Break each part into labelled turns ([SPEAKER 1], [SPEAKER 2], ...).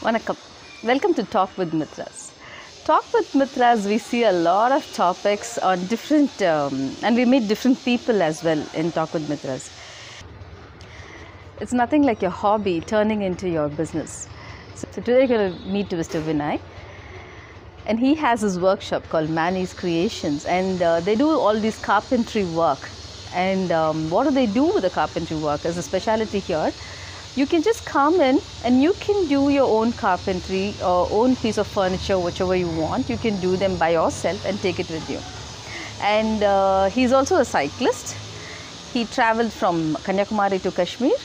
[SPEAKER 1] Vanakkam. Welcome to Talk with Mithraas. Talk with Mithraas, we see a lot of topics on different, and we meet different people as well in Talk with Mithraas. It's nothing like your hobby turning into your business. So today we're going to meet Mr. Vinay, and he has his workshop called Manny's Creations, and they do all this carpentry work. And what do they do with the carpentry work? As a specialty here, you can just come in and you can do your own carpentry or own piece of furniture, whichever you want. You can do them by yourself and take it with you. And he's also a cyclist. He traveled from Kanyakumari to Kashmir.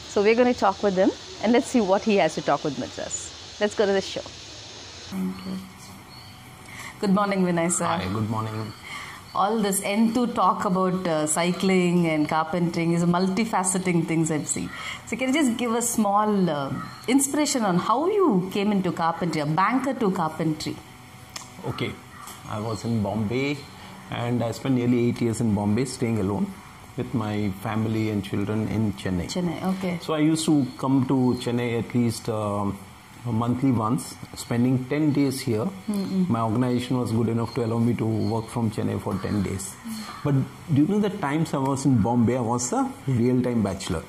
[SPEAKER 1] So we're going to talk with him and let's see what he has to talk with Mithraas. Let's go to the show. Thank you. Good morning, Vinay sir.
[SPEAKER 2] Hi, good morning.
[SPEAKER 1] All this to talk about cycling and carpentering is a multifaceting things I've seen. So can you just give a small inspiration on how you came into carpentry, a banker to carpentry?
[SPEAKER 2] Okay, I was in Bombay and I spent nearly 8 years in Bombay staying alone with my family and children in Chennai.
[SPEAKER 1] Chennai, okay.
[SPEAKER 2] So I used to come to Chennai at least monthly once, spending 10 days here. My organization was good enough to allow me to work from Chennai for 10 days. But during the times I was in Bombay, I was a real-time bachelor.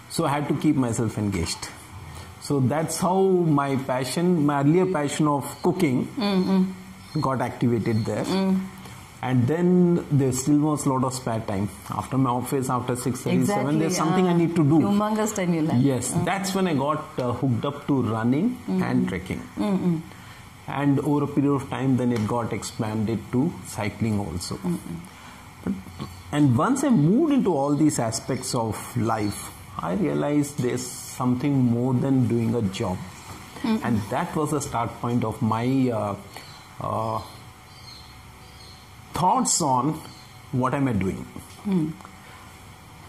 [SPEAKER 2] So I had to keep myself engaged. So that's how my earlier passion of cooking got activated there. And then there still was a lot of spare time. After my office, after 6:37, there's something I need to do.
[SPEAKER 1] Humongous time you left.
[SPEAKER 2] Yes, that's when I got hooked up to running and trekking. And over a period of time, then it got expanded to cycling also. And once I moved into all these aspects of life, I realized there's something more than doing a job. And that was the start point of my thoughts on what am I doing.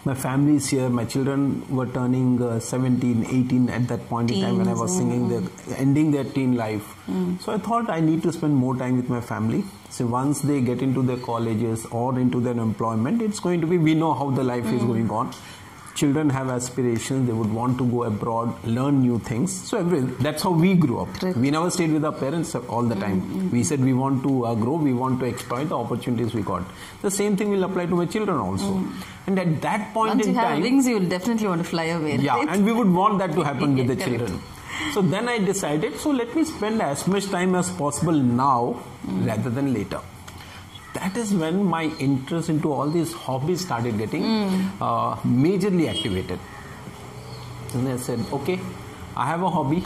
[SPEAKER 2] My family is here, my children were turning 17, 18 at that point in time when I was singing, ending their teen life. So I thought I need to spend more time with my family. So once they get into their colleges or into their employment, it's going to be, we know how the life is going on. Children have aspirations, they would want to go abroad, learn new things. So that's how we grew up. Right. We never stayed with our parents all the time. We said we want to grow, we want to exploit the opportunities we got. The same thing will apply to my children also. And at that point
[SPEAKER 1] Once
[SPEAKER 2] in time...
[SPEAKER 1] Once you have wings, you will definitely want to fly away.
[SPEAKER 2] Yeah,
[SPEAKER 1] right?
[SPEAKER 2] And we would want that to happen with the children. So then I decided, so let me spend as much time as possible now rather than later. That is when my interest into all these hobbies started getting majorly activated. And I said, okay, I have a hobby.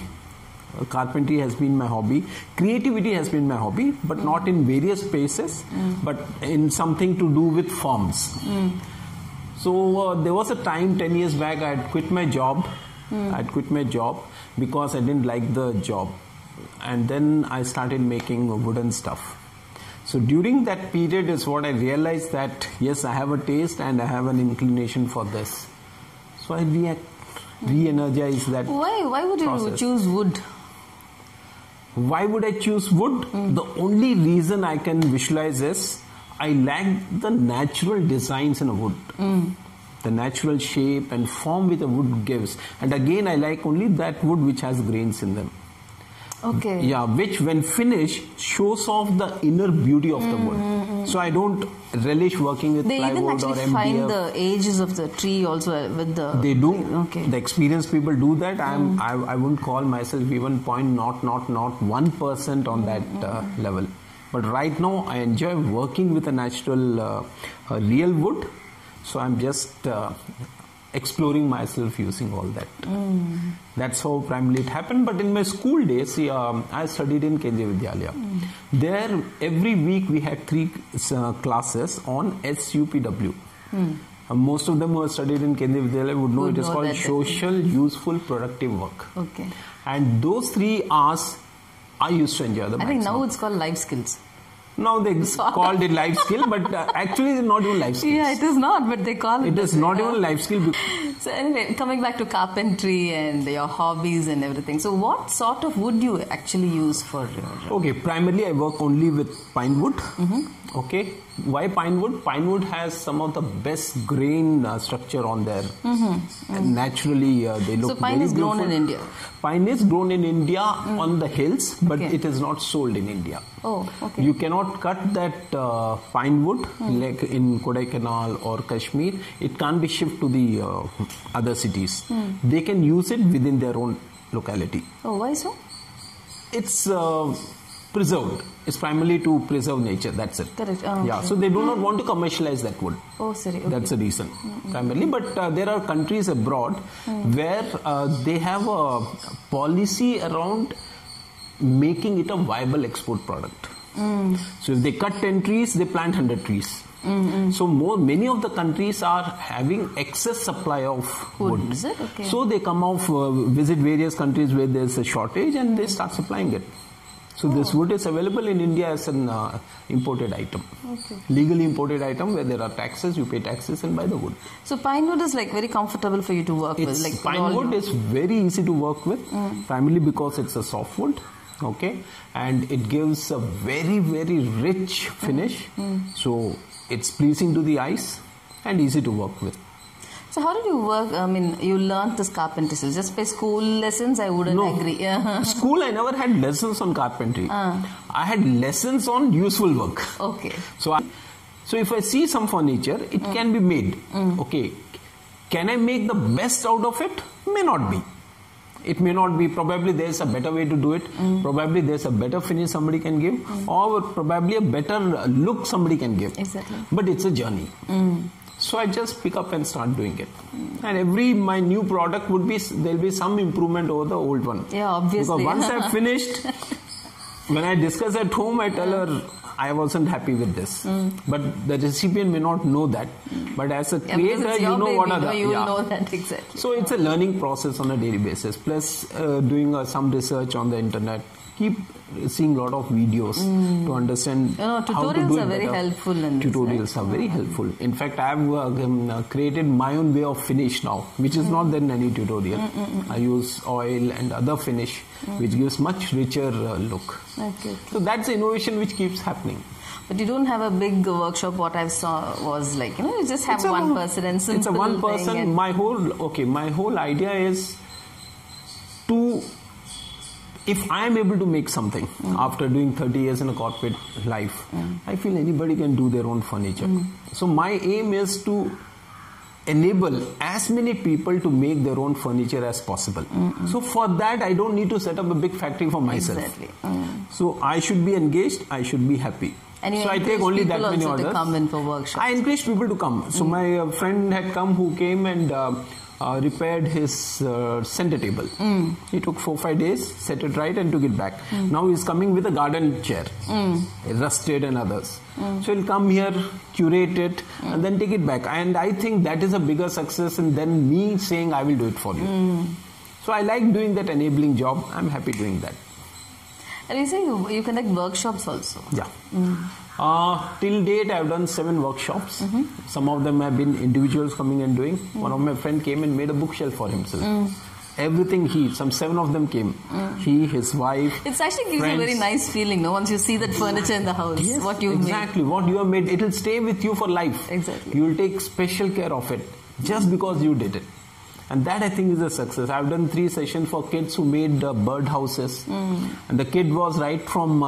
[SPEAKER 2] Carpentry has been my hobby. Creativity has been my hobby, but not in various spaces, but in something to do with forms. So there was a time 10 years back I had quit my job. I had quit my job because I didn't like the job. And then I started making wooden stuff. So during that period is what I realized that yes, I have a taste and I have an inclination for this. So I re-energized that.
[SPEAKER 1] Why would you choose wood?
[SPEAKER 2] Why would I choose wood? The only reason I can visualize is I lack the natural designs in a wood. The natural shape and form which a wood gives. And again, I like only that wood which has grains in them.
[SPEAKER 1] Okay.
[SPEAKER 2] Yeah, which when finished shows off the inner beauty of the wood. So I don't relish working with plywood or MDF. They even actually
[SPEAKER 1] find the ages of the tree also with the...
[SPEAKER 2] They do.
[SPEAKER 1] Okay.
[SPEAKER 2] The experienced people do that. I wouldn't call myself even 1% on that level. But right now I enjoy working with a natural real wood. So I'm just exploring myself using all that. That's how primarily it happened. But in my school days, I studied in Kendriya Vidyalaya. There, every week we had 3 classes on SUPW. Most of them who have studied in Kendriya Vidyalaya would know it is called Social, Useful, Productive Work.
[SPEAKER 1] Okay.
[SPEAKER 2] And those 3 hours, I used to enjoy the maximum.
[SPEAKER 1] I think now it's called life skills.
[SPEAKER 2] Now they called it life skill, but actually it's not even life skills.
[SPEAKER 1] Yeah, it is not, but they call it.
[SPEAKER 2] It is not even life skill.
[SPEAKER 1] So anyway, coming back to carpentry and your hobbies and everything. So what sort of wood do you actually use for your...
[SPEAKER 2] Okay, primarily I work only with pine wood. Okay, Why pine wood? Pine wood has some of the best grain structure on there. Naturally, they look
[SPEAKER 1] So pine
[SPEAKER 2] very
[SPEAKER 1] is grown
[SPEAKER 2] beautiful.
[SPEAKER 1] in India?
[SPEAKER 2] Pine is grown in India on the hills, but
[SPEAKER 1] Okay.
[SPEAKER 2] it is not sold in India.
[SPEAKER 1] Oh, okay.
[SPEAKER 2] You cannot cut that pine wood like in Kodaikanal or Kashmir. It can't be shipped to the other cities. They can use it within their own locality.
[SPEAKER 1] Oh, why so?
[SPEAKER 2] It's preserved. It's primarily to preserve nature. That's it.
[SPEAKER 1] Correct. Oh,
[SPEAKER 2] Yeah.
[SPEAKER 1] okay.
[SPEAKER 2] So they do not want to commercialize that wood.
[SPEAKER 1] Oh, sorry. Okay.
[SPEAKER 2] That's the reason, primarily. But there are countries abroad where they have a policy around making it a viable export product. So if they cut 10 trees, they plant 100 trees. So many of the countries are having excess supply of wood.
[SPEAKER 1] Is it? Okay.
[SPEAKER 2] So they come off, visit various countries where there's a shortage and they start supplying it. So this wood is available in India as an imported item.
[SPEAKER 1] Okay.
[SPEAKER 2] Legally imported item where there are taxes, you pay taxes and buy the wood.
[SPEAKER 1] So pine wood is like very comfortable for you to work with. Like
[SPEAKER 2] Pine wood is very easy to work with, primarily because it's a soft wood, okay, and it gives a very, very rich finish. So it's pleasing to the eyes and easy to work with.
[SPEAKER 1] So how did you work? I mean, you learned this carpentry. So just by school lessons, I wouldn't agree.
[SPEAKER 2] School, I never had lessons on carpentry. I had lessons on useful work.
[SPEAKER 1] Okay.
[SPEAKER 2] So if I see some furniture, it can be made. Okay. Can I make the best out of it? May not be. It may not be. Probably there's a better way to do it. Probably there's a better finish somebody can give. Or probably a better look somebody can give.
[SPEAKER 1] Exactly.
[SPEAKER 2] But it's a journey. So I just pick up and start doing it. And my new product would be, there'll be some improvement over the old one.
[SPEAKER 1] Yeah, obviously.
[SPEAKER 2] Because once I've finished, when I discuss at home, I tell her I wasn't happy with this. But the recipient may not know that. But as a creator, you know what are the...
[SPEAKER 1] You know that exactly.
[SPEAKER 2] So it's a learning process on a daily basis. Plus doing some research on the internet. Keep seeing a lot of videos to understand how to do it
[SPEAKER 1] tutorials are very
[SPEAKER 2] better.
[SPEAKER 1] helpful in this,
[SPEAKER 2] Tutorials are very helpful. In fact, I have created my own way of finish now, which is not there in any tutorial. I use oil and other finish, which gives much richer look.
[SPEAKER 1] Okay.
[SPEAKER 2] So that's the innovation which keeps happening.
[SPEAKER 1] But you don't have a big workshop. What I saw was like, you just have one person and simple.
[SPEAKER 2] It's a one person.
[SPEAKER 1] And
[SPEAKER 2] my whole idea is to... If I am able to make something after doing 30 years in a corporate life, I feel anybody can do their own furniture. So my aim is to enable as many people to make their own furniture as possible. So for that, I don't need to set up a big factory for myself.
[SPEAKER 1] Exactly.
[SPEAKER 2] So I should be engaged, I should be happy.
[SPEAKER 1] And you
[SPEAKER 2] so I take only that many orders.
[SPEAKER 1] To come in for workshops.
[SPEAKER 2] I encourage people to come. So my friend had come who came and repaired his center table. He took 4-5 days, set it right and took it back. Now he's coming with a garden chair, rusted and others. So he'll come here, curate it and then take it back. And I think that is a bigger success than me saying I will do it for you. So I like doing that enabling job. I'm happy doing that.
[SPEAKER 1] And you say you conduct workshops also.
[SPEAKER 2] Yeah. Till date, I've done 7 workshops. Some of them have been individuals coming and doing. One of my friend came and made a bookshelf for himself. Everything some 7 of them came. He, his wife.
[SPEAKER 1] It actually gives
[SPEAKER 2] friends.
[SPEAKER 1] you a very nice feeling, no? Once you see that furniture in the house,
[SPEAKER 2] Yes,
[SPEAKER 1] what you've
[SPEAKER 2] exactly
[SPEAKER 1] made.
[SPEAKER 2] what you have made. It will stay with you for life.
[SPEAKER 1] Exactly.
[SPEAKER 2] You will take special care of it just because you did it. And that I think is a success. I've done 3 sessions for kids who made bird houses. And the kid was right from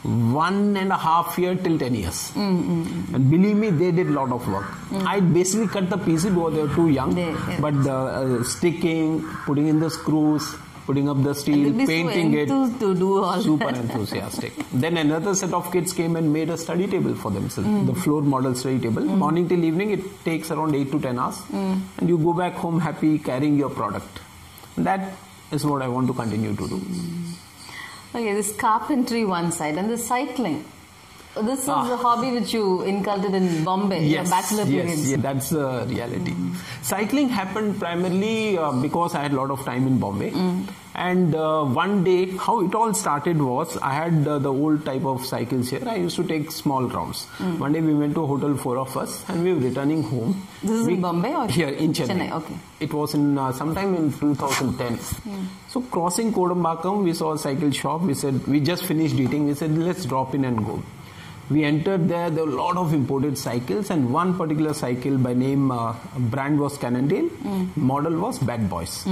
[SPEAKER 2] 1.5 years till 10 years. And believe me, they did a lot of work. I basically cut the pieces because they were too young. But the sticking, putting in the screws, putting up the steel, painting it.
[SPEAKER 1] To do all
[SPEAKER 2] super
[SPEAKER 1] that.
[SPEAKER 2] enthusiastic. Then another set of kids came and made a study table for themselves. The floor model study table. Morning till evening, it takes around 8 to 10 hours. And you go back home happy carrying your product. That is what I want to continue to do.
[SPEAKER 1] Okay, this carpentry one side and the cycling. This is a hobby which you inculcated in Bombay, your bachelor periods.
[SPEAKER 2] Yes, that's the reality. Cycling happened primarily because I had a lot of time in Bombay. And one day, how it all started was, I had the old type of cycles here. I used to take small rounds. One day we went to a hotel, 4 of us, and we were returning home.
[SPEAKER 1] This is in Bombay or?
[SPEAKER 2] Here, in Chennai.
[SPEAKER 1] Okay.
[SPEAKER 2] It was in sometime in 2010. So crossing Kodambakam, we saw a cycle shop. We said, we just finished eating. We said, let's drop in and go. We entered there. There were a lot of imported cycles, and one particular cycle by name, brand was Cannondale, model was Bad Boys.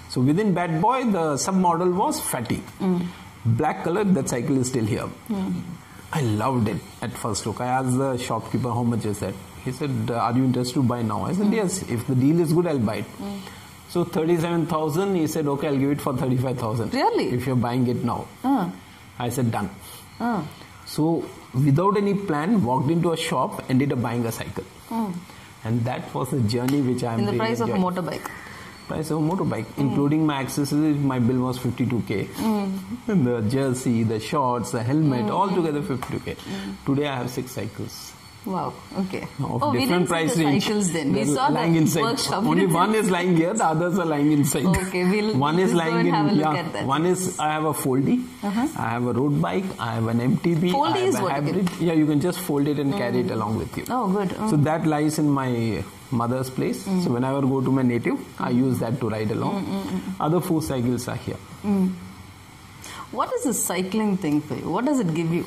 [SPEAKER 2] So within Bad Boy, the sub model was Fatty. Black color. That cycle is still here. I loved it at first look. I asked the shopkeeper how much is that. He said, "Are you interested to buy now?" I said, "Yes. If the deal is good, I'll buy it." So 37,000. He said, "Okay, I'll give it for 35,000.
[SPEAKER 1] Really?
[SPEAKER 2] If you're buying it now." I said, "Done." So without any plan, walked into a shop, ended up buying a cycle. And that was a journey which I am
[SPEAKER 1] in the
[SPEAKER 2] really
[SPEAKER 1] price
[SPEAKER 2] enjoying.
[SPEAKER 1] of a motorbike.
[SPEAKER 2] Price of a motorbike, including my accessories, my bill was 52k. And the jersey, the shorts, the helmet, all together 52k. Today I have 6 cycles.
[SPEAKER 1] Wow. Okay.
[SPEAKER 2] Of
[SPEAKER 1] we
[SPEAKER 2] different
[SPEAKER 1] didn't
[SPEAKER 2] price
[SPEAKER 1] see the
[SPEAKER 2] range.
[SPEAKER 1] cycles then. We
[SPEAKER 2] They're
[SPEAKER 1] saw
[SPEAKER 2] lying
[SPEAKER 1] the
[SPEAKER 2] inside.
[SPEAKER 1] workshop.
[SPEAKER 2] Only one is lying here, the others are lying inside.
[SPEAKER 1] Okay,
[SPEAKER 2] one is
[SPEAKER 1] go
[SPEAKER 2] lying
[SPEAKER 1] and
[SPEAKER 2] in.
[SPEAKER 1] have a look at that.
[SPEAKER 2] One is I have a foldie, I have a road bike, I have an MTB,
[SPEAKER 1] Foldie
[SPEAKER 2] I have
[SPEAKER 1] is
[SPEAKER 2] a
[SPEAKER 1] what
[SPEAKER 2] hybrid. Yeah, you can just fold it and carry it along with you.
[SPEAKER 1] Oh, good.
[SPEAKER 2] So that lies in my mother's place. So whenever I go to my native, I use that to ride along. Other 4 cycles are here.
[SPEAKER 1] What is the cycling thing for you? What does it give you?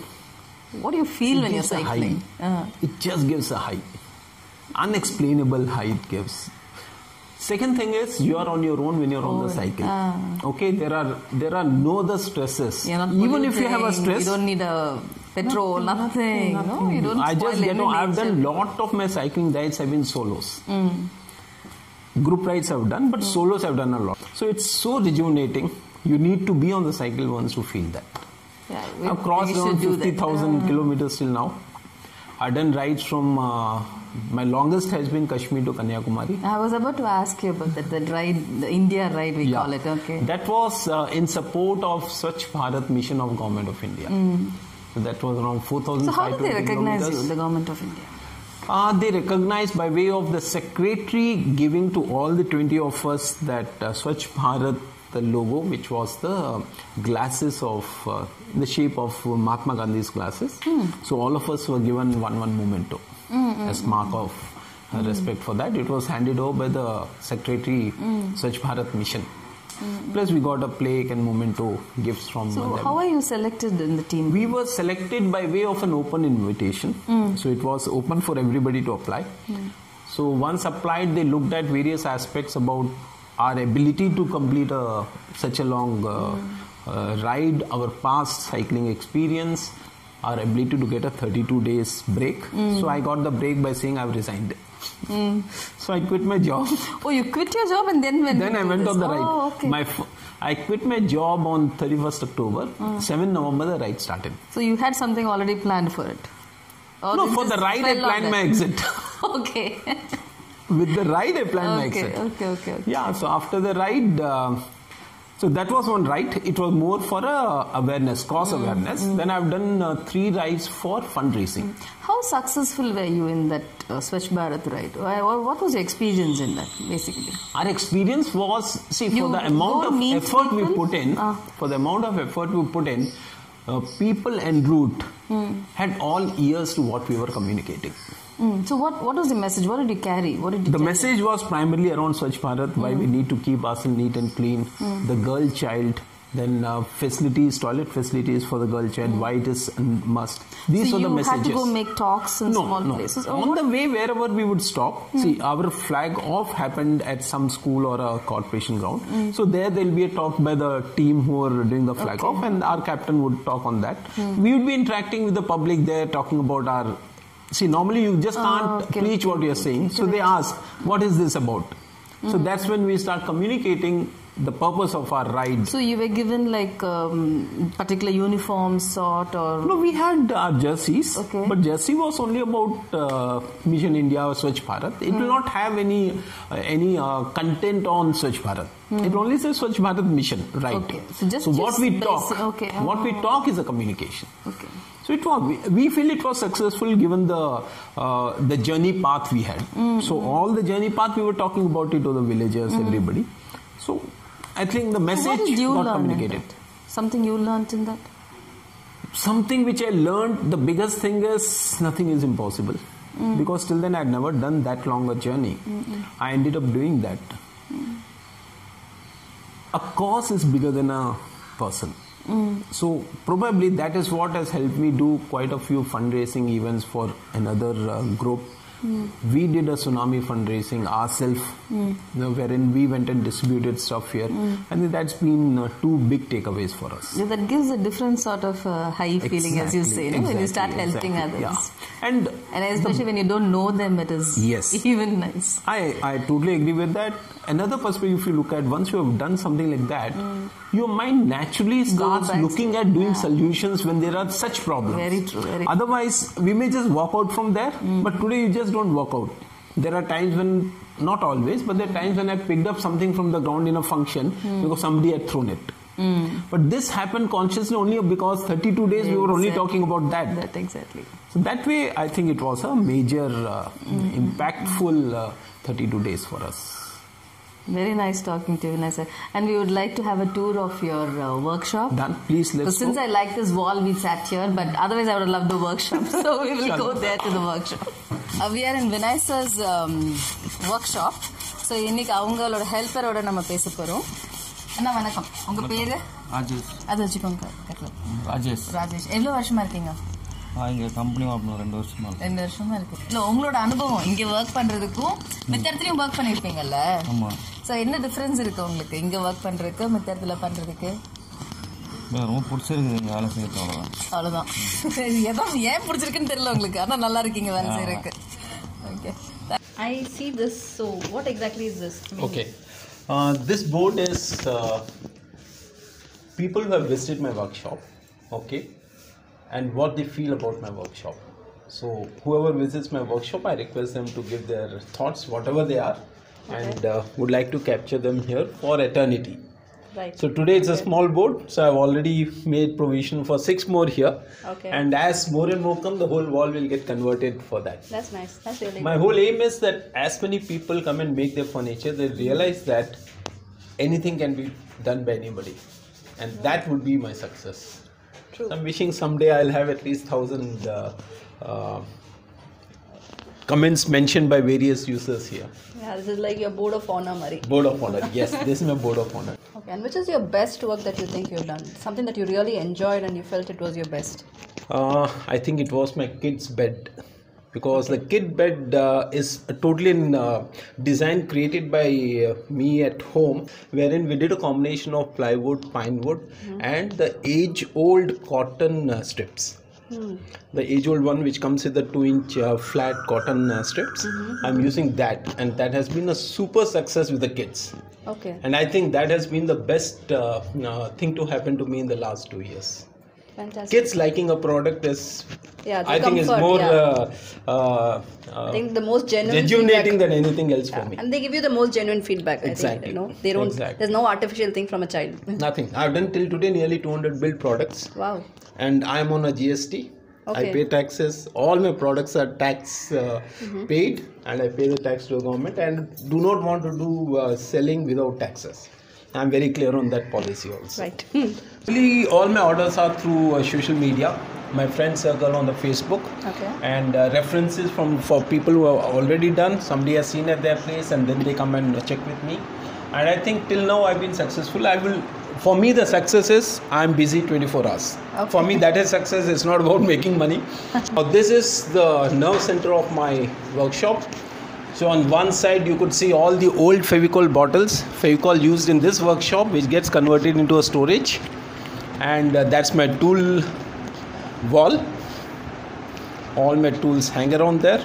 [SPEAKER 1] What do you feel when you're
[SPEAKER 2] gives a high.
[SPEAKER 1] cycling?
[SPEAKER 2] It just gives a high. Unexplainable high it gives. Second thing is you are on your own when you're on the cycle. Okay, there are no other stresses.
[SPEAKER 1] You're not
[SPEAKER 2] Even if you have a
[SPEAKER 1] polluting,
[SPEAKER 2] stress,
[SPEAKER 1] you don't need a petrol, nothing. No, you don't
[SPEAKER 2] I
[SPEAKER 1] spoil
[SPEAKER 2] just
[SPEAKER 1] any
[SPEAKER 2] I've
[SPEAKER 1] nature.
[SPEAKER 2] done lot of my cycling rides have been solos. Group rides I've done, but solos I've done a lot. So it's so rejuvenating. You need to be on the cycle once to feel that.
[SPEAKER 1] Yeah,
[SPEAKER 2] I've crossed around 50,000 kilometers till now. I've done rides from, my longest has been Kashmir to Kanyakumari.
[SPEAKER 1] I was about to ask you about that, ride, the India ride we call it, okay.
[SPEAKER 2] That was in support of Swachh Bharat mission of Government of India. So that was around 4,500
[SPEAKER 1] So how do they recognize
[SPEAKER 2] kilometers.
[SPEAKER 1] you, the Government of India?
[SPEAKER 2] They recognize by way of the secretary giving to all the 20 of us that Swachh Bharat, the logo, which was the glasses of the shape of Mahatma Gandhi's glasses. So all of us were given one memento as mark of respect for that. It was handed over by the secretary Swachh Bharat mission. Plus we got a plaque and memento gifts from
[SPEAKER 1] So
[SPEAKER 2] them.
[SPEAKER 1] how are you selected in the team?
[SPEAKER 2] We were selected by way of an open invitation. So it was open for everybody to apply. So once applied, they looked at various aspects about our ability to complete such a long ride, our past cycling experience, our ability to get a 32 days break. So I got the break by saying I've resigned. So I quit my job.
[SPEAKER 1] Oh, you quit your job and then went
[SPEAKER 2] Then I went on the ride.
[SPEAKER 1] Oh, okay.
[SPEAKER 2] I quit my job on 31st October. 7 November the ride started.
[SPEAKER 1] So you had something already planned for it? Or
[SPEAKER 2] No,
[SPEAKER 1] you
[SPEAKER 2] for the
[SPEAKER 1] just
[SPEAKER 2] ride I
[SPEAKER 1] fell on
[SPEAKER 2] planned
[SPEAKER 1] it?
[SPEAKER 2] my exit.
[SPEAKER 1] Okay.
[SPEAKER 2] With the ride I planned my exit.
[SPEAKER 1] Okay.
[SPEAKER 2] Yeah, so after the ride, so that was one ride. It was more for awareness, cause awareness. Then I've done 3 rides for fundraising.
[SPEAKER 1] How successful were you in that Swachh Bharat ride? What was your experience in that, basically?
[SPEAKER 2] Our experience was, see,
[SPEAKER 1] You
[SPEAKER 2] for the amount
[SPEAKER 1] go
[SPEAKER 2] of
[SPEAKER 1] meet
[SPEAKER 2] effort we
[SPEAKER 1] people?
[SPEAKER 2] put in, people en route had all ears to what we were communicating.
[SPEAKER 1] So what was the message? What did you carry? What did you
[SPEAKER 2] The
[SPEAKER 1] tell
[SPEAKER 2] message was primarily around Swachh Bharat, why we need to keep ourselves neat and clean, the girl child, then facilities, toilet facilities for the girl child, why it is a must. These
[SPEAKER 1] so
[SPEAKER 2] are the messages.
[SPEAKER 1] you had to go make talks in small places?
[SPEAKER 2] On the way, wherever we would stop, see, our flag off happened at some school or a corporation ground. So there will be a talk by the team who are doing the flag off, and our captain would talk on that. We would be interacting with the public there, talking about our... See, normally you just can't preach what you're saying. So they ask, what is this about? So that's when we start communicating the purpose of our ride.
[SPEAKER 1] So you were given like particular uniform sort or...
[SPEAKER 2] No, we had our jerseys,
[SPEAKER 1] Okay.
[SPEAKER 2] but jersey was only about Mission India or Swachh Bharat. It will not have any content on Swachh Bharat. It only says Swachh Bharat Mission, right?
[SPEAKER 1] Okay. So just
[SPEAKER 2] what we talk,
[SPEAKER 1] basic- okay.
[SPEAKER 2] what we talk is a communication.
[SPEAKER 1] Okay.
[SPEAKER 2] So it was. We feel it was successful given the journey path we had. So all the journey path we were talking about it to the villagers, everybody. So I think the
[SPEAKER 1] So
[SPEAKER 2] message
[SPEAKER 1] what did you
[SPEAKER 2] got
[SPEAKER 1] learn in
[SPEAKER 2] communicated.
[SPEAKER 1] that? Something you learned in that?
[SPEAKER 2] Something which I learned, the biggest thing is nothing is impossible. Because till then I had never done that long a journey. I ended up doing that. A cause is bigger than a person. So probably that is what has helped me do quite a few fundraising events for another group. We did a tsunami fundraising ourselves, wherein we went and distributed stuff here. I think that's been two big takeaways for us.
[SPEAKER 1] Yeah, that gives a different sort of high feeling, as you say, when you start helping others.
[SPEAKER 2] Yeah. And
[SPEAKER 1] especially when you don't know them, it is even nice.
[SPEAKER 2] I totally agree with that. Another perspective, if you look at, once you have done something like that, your mind naturally starts looking at doing solutions when there are such problems.
[SPEAKER 1] Very true. Very
[SPEAKER 2] Otherwise, we may just walk out from there, but today you just don't walk out. There are times when, not always, but there are times when I picked up something from the ground in a function because somebody had thrown it. But this happened consciously only because 32 days we were only talking about that.
[SPEAKER 1] That exactly.
[SPEAKER 2] So that way, I think it was a major, impactful 32 days for us.
[SPEAKER 1] Very nice talking to you, Vinay sir. And we would like to have a tour of your workshop.
[SPEAKER 2] Done. Please, let's
[SPEAKER 1] So since I like this wall, we sat here, but otherwise I would have loved the workshop. So we will go there to the workshop. We are in Vinay sir's workshop. So இன்னைக்கு அவங்களோட ஹெல்ப்பரோட நம்ம பேச போறோம். அண்ணா வணக்கம். உங்க பேரு?
[SPEAKER 3] ராஜேஷ்.
[SPEAKER 1] அது வச்சுக்கோங்க. ராஜேஷ். எவ்வளவு வருஷமா இருக்கீங்க?
[SPEAKER 3] இங்க கம்பெனி வாப்பன 2 வருஷமா இருக்கு.
[SPEAKER 1] 2 வருஷமா இருக்கு. இல்ல உங்களோட அனுபவம் இங்க வர்க் பண்றதுக்கும் மித்த இடத்துலயும் வர்க் பண்ணிருப்பீங்கல்ல?
[SPEAKER 3] ஆமா.
[SPEAKER 1] சோ என்ன டிஃபரன்ஸ் இருக்கு உங்களுக்கு இங்க வர்க் பண்றதுக்கு மித்த இடத்துல பண்றதுக்கு?
[SPEAKER 3] ரொம்ப பிடிச்சிருக்கு இங்க வேலை செய்யறது
[SPEAKER 1] அவ்வளவுதான். ஏதோ ஏன் பிடிச்சிருக்குன்னு தெரியல உங்களுக்கு. ஆனா நல்லா இருக்கீங்க வேலை செய்யறதுக்கு. Okay. I see this. So what exactly is this?
[SPEAKER 2] Okay. This board is people who have visited my workshop. Okay. And what they feel about my workshop. So whoever visits my workshop, I request them to give their thoughts, whatever they are, and would like to capture them here for eternity.
[SPEAKER 1] Right.
[SPEAKER 2] So today it's a small board, so I've already made provision for 6 more here.
[SPEAKER 1] Okay.
[SPEAKER 2] And as more and more come, the whole wall will get converted for that.
[SPEAKER 1] That's nice. That's really
[SPEAKER 2] My whole aim is that as many people come and make their furniture, they realize that anything can be done by anybody, and that would be my success. So I'm wishing someday I'll have at least 1,000 comments mentioned by various users here.
[SPEAKER 1] Yeah, this is like your board of honor, Mari.
[SPEAKER 2] Board of honor, yes, this is my board of honor.
[SPEAKER 1] Okay, and which is your best work that you think you've done? Something that you really enjoyed and you felt it was your best?
[SPEAKER 2] I think it was my kid's bed. Because the kid bed is a totally design created by me at home, wherein we did a combination of plywood, pine wood, and the age-old cotton strips. The age-old one which comes with the 2-inch flat cotton strips. I'm using that, and that has been a super success with the kids.
[SPEAKER 1] Okay.
[SPEAKER 2] And I think that has been the best thing to happen to me in the last 2 years.
[SPEAKER 1] Fantastic.
[SPEAKER 2] Kids liking a product is, I think, is more
[SPEAKER 1] I think the most genuine
[SPEAKER 2] rejuvenating than anything else for me.
[SPEAKER 1] And they give you the most genuine feedback.
[SPEAKER 2] Exactly.
[SPEAKER 1] I think, they don't.
[SPEAKER 2] Exactly.
[SPEAKER 1] There's no artificial thing from a child.
[SPEAKER 2] Nothing. I've done till today nearly 200 build products.
[SPEAKER 1] Wow.
[SPEAKER 2] And I'm on a GST.
[SPEAKER 1] Okay.
[SPEAKER 2] I pay taxes. All my products are tax paid, and I pay the tax to the government, and do not want to do selling without taxes. I'm very clear on that policy also.
[SPEAKER 1] Right.
[SPEAKER 2] Really, all my orders are through social media, my friend circle on the Facebook, and references for people who have already done. Somebody has seen at their place, and then they come and check with me. And I think till now I've been successful. For me, the success is I'm busy 24 hours.
[SPEAKER 1] Okay.
[SPEAKER 2] For me, that is success. It's not about making money. Now, this is the nerve center of my workshop. So on one side you could see all the old Fevicol bottles, Fevicol used in this workshop, which gets converted into a storage, and that's my tool wall. All my tools hang around there,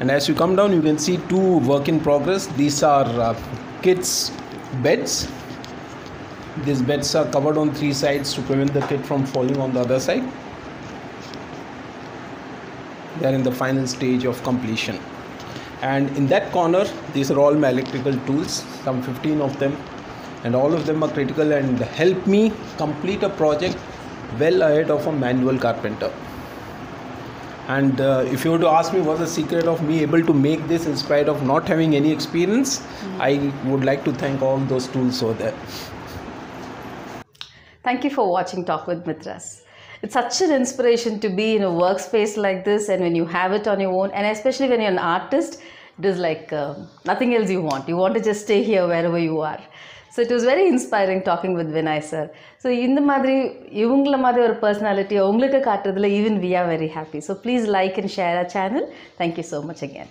[SPEAKER 2] and as you come down you can see 2 work in progress. These are kids' beds. These beds are covered on 3 sides to prevent the kid from falling on the other side. They are in the final stage of completion. And in that corner, these are all my electrical tools, some 15 of them, and all of them are critical and help me complete a project well ahead of a manual carpenter. And if you were to ask me what's the secret of me able to make this in spite of not having any experience, I would like to thank all those tools over there.
[SPEAKER 1] Thank you for watching Talk with Mithraas. It's such an inspiration to be in a workspace like this, and when you have it on your own, and especially when you're an artist, It is like nothing else you want. You want to just stay here wherever you are. So it was very inspiring talking with Vinay sir. So இந்த மாதிரி இவங்கள மாதிரி ஒரு personality உங்களுக்கு காட்டுறதுல even we are very happy. So please like and share our channel. Thank you so much again.